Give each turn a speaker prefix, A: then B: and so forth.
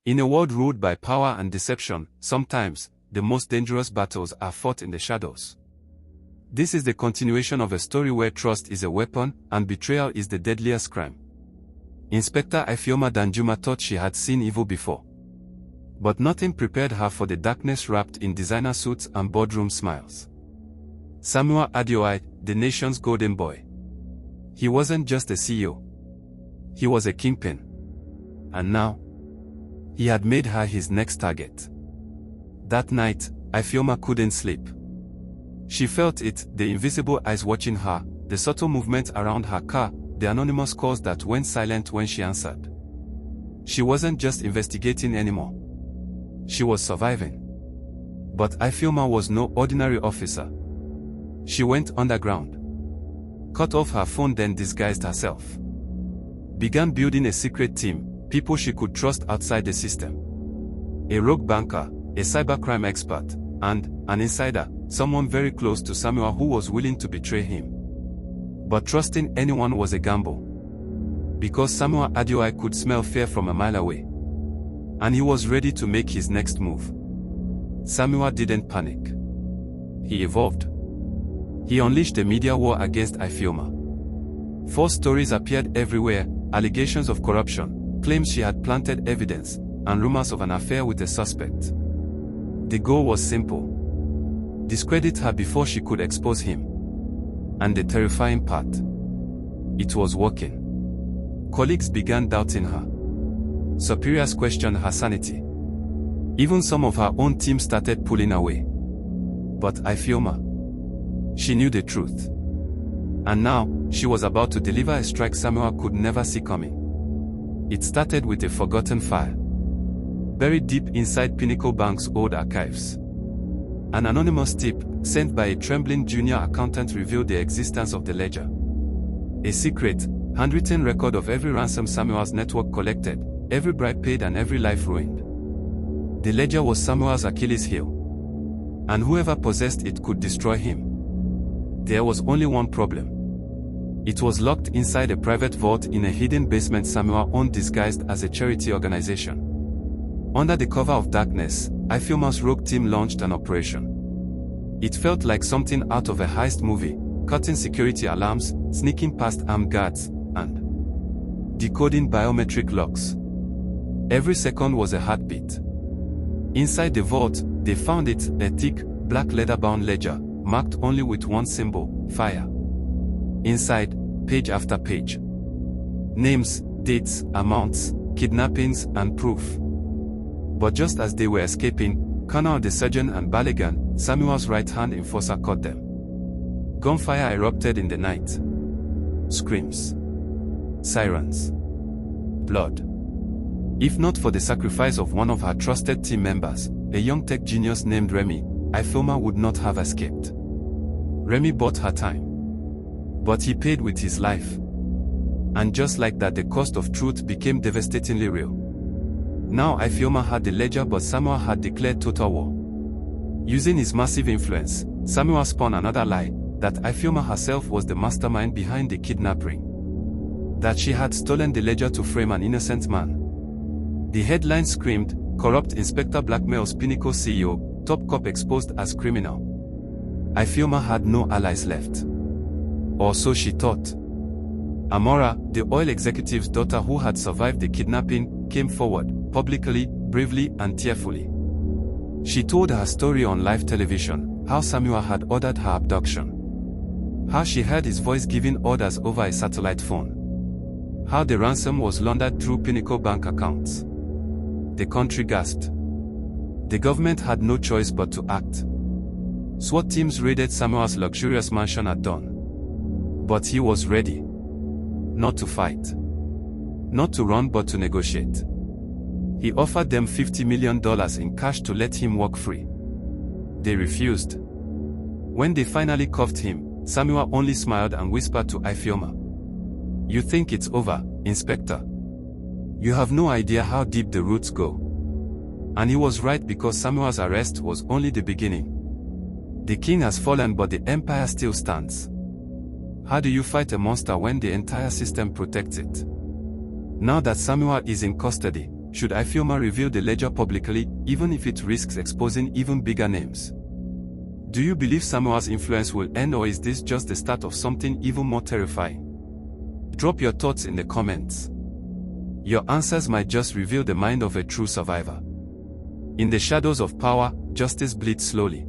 A: In a world ruled by power and deception, sometimes, the most dangerous battles are fought in the shadows. This is the continuation of a story where trust is a weapon, and betrayal is the deadliest crime. Inspector Ifeoma Danjuma thought she had seen evil before. But nothing prepared her for the darkness wrapped in designer suits and boardroom smiles. Samuel Adeoye, the nation's golden boy. He wasn't just a CEO. He was a kingpin. And now, he had made her his next target. That night, Ifeoma couldn't sleep. She felt it, the invisible eyes watching her, the subtle movement around her car, the anonymous calls that went silent when she answered. She wasn't just investigating anymore. She was surviving. But Ifeoma was no ordinary officer. She went underground. Cut off her phone, then disguised herself. Began building a secret team, people she could trust outside the system. A rogue banker, a cybercrime expert, and an insider, someone very close to Samuel who was willing to betray him. But trusting anyone was a gamble. Because Samuel Adeoye could smell fear from a mile away. And he was ready to make his next move. Samuel didn't panic. He evolved. He unleashed a media war against Ifeoma. False stories appeared everywhere, allegations of corruption, claims she had planted evidence, and rumors of an affair with a suspect. The goal was simple. Discredit her before she could expose him. And the terrifying part. It was working. Colleagues began doubting her. Superiors questioned her sanity. Even some of her own team started pulling away. But Ifeoma, she knew the truth. And now, she was about to deliver a strike Samuel could never see coming. It started with a forgotten file. Buried deep inside Pinnacle Bank's old archives. An anonymous tip, sent by a trembling junior accountant, revealed the existence of the ledger. A secret, handwritten record of every ransom Samuel's network collected, every bribe paid and every life ruined. The ledger was Samuel's Achilles heel. And whoever possessed it could destroy him. There was only one problem. It was locked inside a private vault in a hidden basement Samuel owned, disguised as a charity organization. Under the cover of darkness, Ifeoma's rogue team launched an operation. It felt like something out of a heist movie, cutting security alarms, sneaking past armed guards, and decoding biometric locks. Every second was a heartbeat. Inside the vault, they found it, a thick, black leather-bound ledger, marked only with one symbol, fire. Inside, page after page. Names, dates, amounts, kidnappings, and proof. But just as they were escaping, Colonel the Surgeon and Balogun, Samuel's right-hand enforcer, caught them. Gunfire erupted in the night. Screams. Sirens. Blood. If not for the sacrifice of one of her trusted team members, a young tech genius named Remy, Ifeoma would not have escaped. Remy bought her time. But he paid with his life. And just like that, the cost of truth became devastatingly real. Now Ifeoma had the ledger, but Samuel had declared total war. Using his massive influence, Samuel spun another lie, that Ifeoma herself was the mastermind behind the Kidnap Ring. That she had stolen the ledger to frame an innocent man. The headline screamed, "Corrupt Inspector Blackmails Pinnacle CEO, Top Cop Exposed as Criminal." Ifeoma had no allies left. Or so she thought. Amora, the oil executive's daughter who had survived the kidnapping, came forward, publicly, bravely, and tearfully. She told her story on live television, how Samuel had ordered her abduction. How she heard his voice giving orders over a satellite phone. How the ransom was laundered through Pinnacle Bank accounts. The country gasped. The government had no choice but to act. SWAT teams raided Samuel's luxurious mansion at dawn. But he was ready. Not to fight. Not to run, but to negotiate. He offered them $50 million in cash to let him walk free. They refused. When they finally cuffed him, Samuel only smiled and whispered to Ifeoma, "You think it's over, Inspector? You have no idea how deep the roots go." And he was right, because Samuel's arrest was only the beginning. The king has fallen, but the empire still stands. How do you fight a monster when the entire system protects it? Now that Samuel is in custody, Should Ifeoma reveal the ledger publicly, even if it risks exposing even bigger names? Do you believe Samuel's influence will end, or is this just the start of something even more terrifying? Drop your thoughts in the comments. Your answers might just reveal the mind of a true survivor. In the shadows of power, justice bleeds slowly.